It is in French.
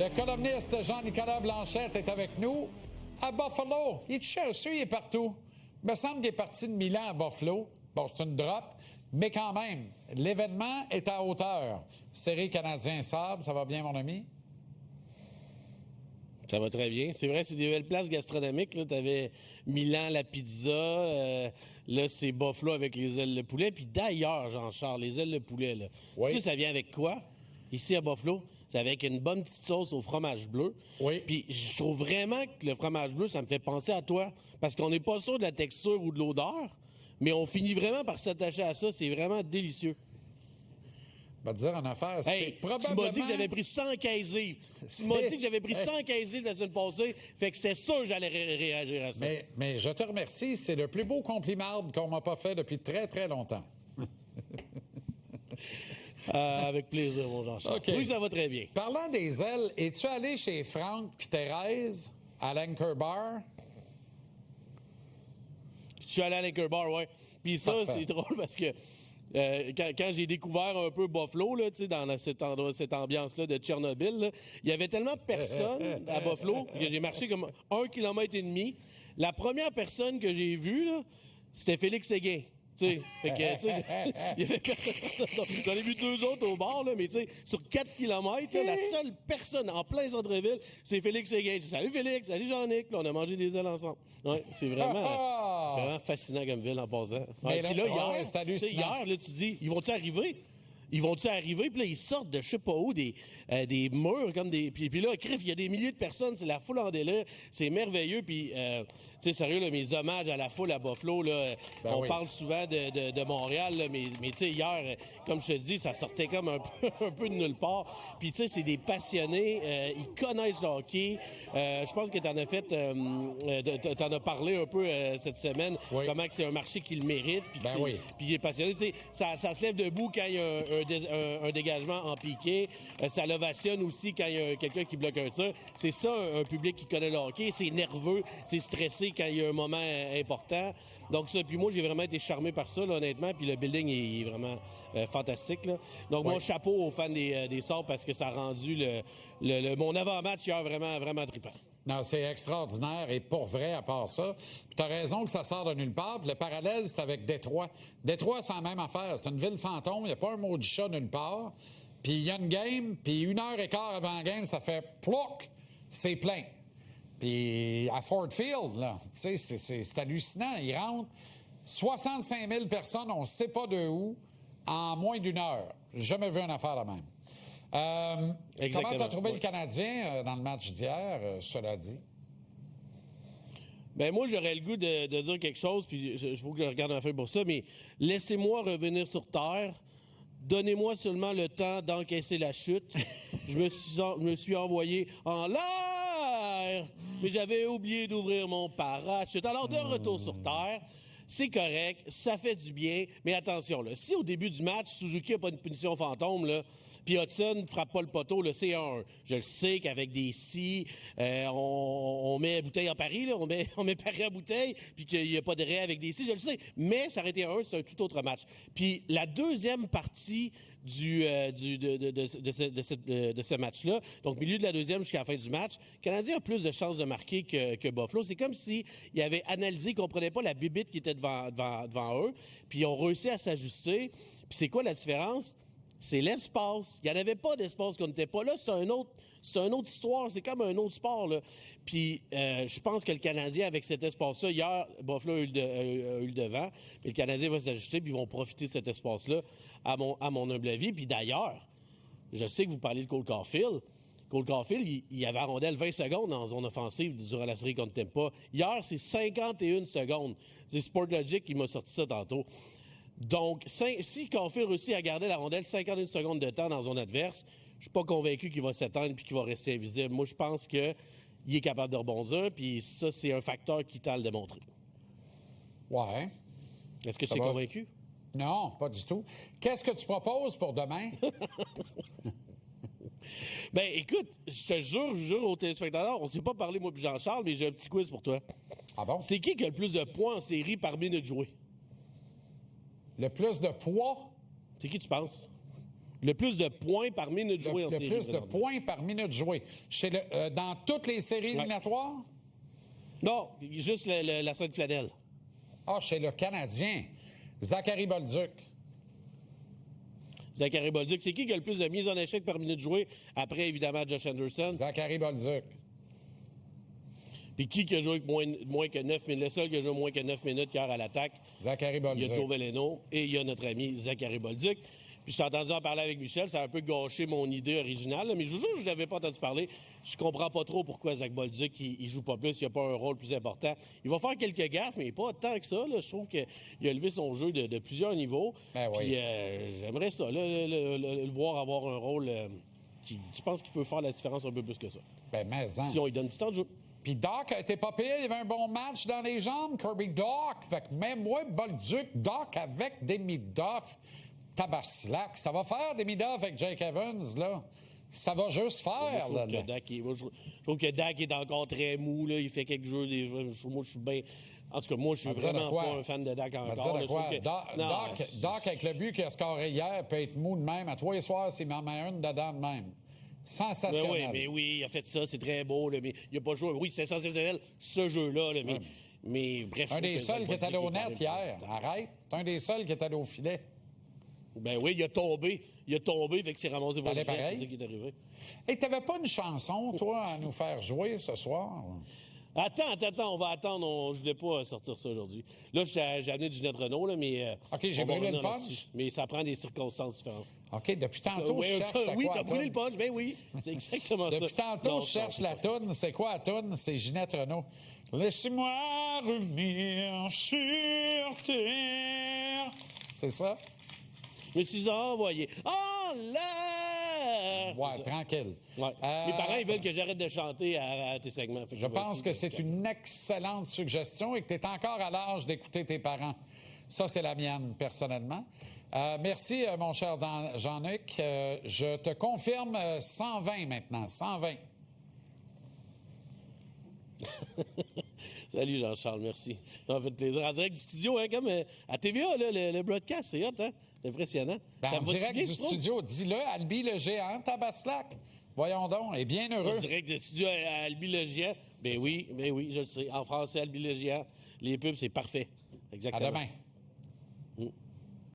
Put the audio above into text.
Le columniste Jean-Nicolas Blanchette est avec nous à Buffalo. Il est cherché, il est partout. Il me semble qu'il est parti de Milan à Buffalo. Bon, c'est une drop, mais quand même, l'événement est à hauteur. Série Canadien-Sabre, ça va bien, mon ami? Ça va très bien. C'est vrai, c'est des belles places gastronomiques. Tu avais Milan, la pizza. Là, c'est Buffalo avec les ailes de poulet. Puis d'ailleurs, Jean-Charles, les ailes de poulet, là. Oui. Tu sais, ça vient avec quoi? Ici à Buffalo, c'est avec une bonne petite sauce au fromage bleu. Oui. Puis je trouve vraiment que le fromage bleu, ça me fait penser à toi. Parce qu'on n'est pas sûr de la texture ou de l'odeur, mais on finit vraiment par s'attacher à ça. C'est vraiment délicieux. Je vais te dire une affaire, Hey, c'est probablement... tu m'as dit que j'avais pris 115 livres. Tu m'as dit que j'avais pris 115 livres la semaine passée. Fait que c'était sûr que j'allais réagir à ça. Mais je te remercie, c'est le plus beau compliment qu'on m'a pas fait depuis très, très longtemps. Avec plaisir, mon Jean-Charles. OK. Oui, ça va très bien. Parlant des ailes, es-tu allé chez Franck puis Thérèse à l'Anchor Bar? Je suis allé à l'Anchor Bar, ouais. Puis ça, Parfait. c'est drôle parce que quand j'ai découvert un peu Buffalo, là, dans cette ambiance-là de Tchernobyl, là, il y avait tellement de personnes à Buffalo que j'ai marché comme 1,5 km. La première personne que j'ai vue, là, c'était Félix Séguin. Fait que, tu sais, il y avait personne. J'en ai vu 2 autres au bar, là, mais tu sais, sur 4 km, là, la seule personne en plein centre-ville, c'est Félix Séguin. Salut Félix, salut Jean-Nic. Là, on a mangé des ailes ensemble. Ouais, c'est vraiment fascinant comme ville en passant. Mais Ouais, puis là, hier, c'est hallucinant. hier, là, tu dis, ils vont-ils arriver? Ils vont-ils arriver? Puis là, ils sortent de je sais pas où, des murs, comme des... Puis là, crif, il y a des milliers de personnes, c'est la foule en délire, c'est merveilleux. Puis, tu sais, sérieux, là, mes hommages à la foule à Buffalo, là, on parle souvent de Montréal, là, mais tu sais, hier, comme je te dis, ça sortait comme un peu de nulle part. Puis, tu sais, c'est des passionnés, ils connaissent le hockey. Je pense que t'en as fait, t'en as parlé un peu cette semaine, comment que c'est un marché qui le mérite, puis puis il est passionné. Tu sais, ça se lève debout quand il y a un dégagement en piqué. Ça l'ovationne aussi quand il y a quelqu'un qui bloque un tir. C'est ça, un public qui connaît le hockey. C'est nerveux, c'est stressé quand il y a un moment important. Donc ça, puis moi, j'ai vraiment été charmé par ça, là, honnêtement. Puis le building est vraiment fantastique, là. Donc mon chapeau aux fans des Sabres parce que ça a rendu mon avant-match hier vraiment, vraiment trippant. Non, c'est extraordinaire et pour vrai, à part ça. Tu as raison que ça sort de nulle part. Puis le parallèle, c'est avec Détroit. Détroit, c'est la même affaire. C'est une ville fantôme. Il n'y a pas un mot du chat nulle part. Puis il y a une game, puis 1h15 avant la game, ça fait plouc, c'est plein. Puis à Ford Field, là, tu sais, c'est hallucinant. Ils rentrent 65 000 personnes, on ne sait pas de où, en moins d'1 heure. J'ai jamais vu une affaire la même. Comment tu as trouvé le Canadien dans le match d'hier, cela dit? Ben moi, j'aurais le goût de dire quelque chose, puis je faut que je regarde ma feuille pour ça, mais laissez-moi revenir sur Terre. Donnez-moi seulement le temps d'encaisser la chute. Je me suis envoyé en l'air, mais j'avais oublié d'ouvrir mon parachute. Alors, de retour sur Terre, c'est correct, ça fait du bien, mais attention, là, si au début du match, Suzuki n'a pas une punition fantôme, là, puis Hudson ne frappe pas le poteau, là, c'est 1-1. Je le sais qu'avec des si, on met bouteille en pari, là, on met pari à bouteille, puis qu'il n'y a pas de ré avec des si, je le sais. Mais ça aurait été 1, c'est un tout autre match. Puis la deuxième partie de ce match-là, donc milieu de la deuxième jusqu'à la fin du match, le Canadien a plus de chances de marquer que Buffalo. C'est comme si ils avaient analysé, ils ne comprenaient pas la bibite qui était devant eux, puis ils ont réussi à s'ajuster. Puis c'est quoi la différence? C'est l'espace. Il n'y en avait pas d'espace qu'on n'était pas là. C'est une autre histoire. C'est comme un autre sport, là. Puis, je pense que le Canadien, avec cet espace-là, hier, Buffalo a eu le devant. Mais le Canadien va s'ajuster, puis ils vont profiter de cet espace-là, à mon humble avis. Puis d'ailleurs, je sais que vous parlez de Cole Caulfield. Cole Caulfield, il avait la rondelle 20 secondes en zone offensive durant la série contre Tampa. Hier, c'est 51 secondes. C'est Sportlogic qui m'a sorti ça tantôt. Donc, si Caulfield réussit à garder la rondelle 51 secondes de temps dans zone adverse, je suis pas convaincu qu'il va s'éteindre puis qu'il va rester invisible. Moi, je pense qu'il est capable de rebondir, puis ça, c'est un facteur qui t'a à le démontrer. Ouais. Est-ce que tu es convaincu? Non, pas du tout. Qu'est-ce que tu proposes pour demain? Ben, écoute, je te jure aux téléspectateurs, on s'est pas parlé, moi puis Jean-Charles, mais j'ai un petit quiz pour toi. Ah bon? C'est qui a le plus de points en série par minute jouée? Le plus de poids? C'est qui tu penses? Le plus de points par minute jouée en série. Le plus de points par minute jouée. Dans toutes les séries éliminatoires? Non, juste la Sainte-Flanelle. Ah, chez le Canadien. Zachary Bolduc. Zachary Bolduc. C'est qui a le plus de mises en échec par minute jouée? Après, évidemment, Josh Anderson. Zachary Bolduc. Puis qui a joué moins que 9 minutes? Le seul qui a joué moins que 9 minutes hier à l'attaque. Zachary Bolduc. Il y a Joe Veleno et il y a notre ami Zachary Bolduc. Puis je t'ai entendu en parler avec Michel, ça a un peu gâché mon idée originale, là, mais je vous jure, je ne l'avais pas entendu parler. Je comprends pas trop pourquoi Zach Bolduc, il joue pas plus, il n'a pas un rôle plus important. Il va faire quelques gaffes, mais pas tant que ça. Là. Je trouve qu'il a élevé son jeu de plusieurs niveaux. Ben oui. Puis j'aimerais ça, là, le voir avoir un rôle je pense qu'il peut faire la différence un peu plus que ça. Ben, mais si on lui donne du temps de jeu. Puis Doc a été pas pire, il y avait un bon match dans les jambes, Kirby Doc. Fait que même moi, Bolduc, Doc avec Demi Duff, Tabaslac, ça va faire Demi Duff avec Jake Evans, là. Ça va juste faire, là. Je trouve que Dak est encore très mou, là. Il fait quelques jeux. Moi, je suis bien. En tout cas, moi, je suis vraiment pas un fan de Dak encore. Doc, avec le but qu'il a scoré hier, peut être mou de même. À tous les soirs, s'il m'en met une dedans de même. Sensationnel. Mais oui, il a fait ça, c'est très beau, là, mais il n'a pas joué. Oui, c'est sensationnel, ce jeu-là, là, mais bref. Un des seuls qui est allé au net hier. Arrête. C'est un des seuls qui est allé au filet. Ben oui, il a tombé. Fait que c'est ramassé pour le filet. C'est ça qui est arrivé. Et t'avais pas une chanson, toi, à nous faire jouer ce soir? Attends, on va attendre. Je voulais pas sortir ça aujourd'hui. Là, j'ai amené Ginette Renault, là, mais... OK, j'ai brûlé le punch. Mais ça prend des circonstances différentes. OK, depuis tantôt, je cherche la Oui, t'as brûlé le punch, ben oui. C'est exactement ça. Depuis tantôt, je cherche la toune. C'est quoi la toune? C'est Ginette Renault. Laissez-moi revenir sur terre. C'est ça? Je me suis envoyé en l'air! Ouais, tranquille. Ouais. Mes parents, ils veulent que j'arrête de chanter à tes segments. Je pense que c'est une excellente suggestion et que tu es encore à l'âge d'écouter tes parents. Ça, c'est la mienne, personnellement. Merci, mon cher Jean-Luc. Je te confirme 120 maintenant. 120. Salut, Jean-Charles, merci. Ça m'a fait plaisir. En direct du studio, hein, comme à TVA, là, le broadcast, c'est hot, hein? C'est impressionnant. En direct du studio, dis-le, Albi le géant, Tabaslac. Voyons donc, et bien heureux. En direct du studio à Albi le géant. Ben oui, je le sais. En français, Albi le géant. Les pubs, c'est parfait. Exactement. À demain.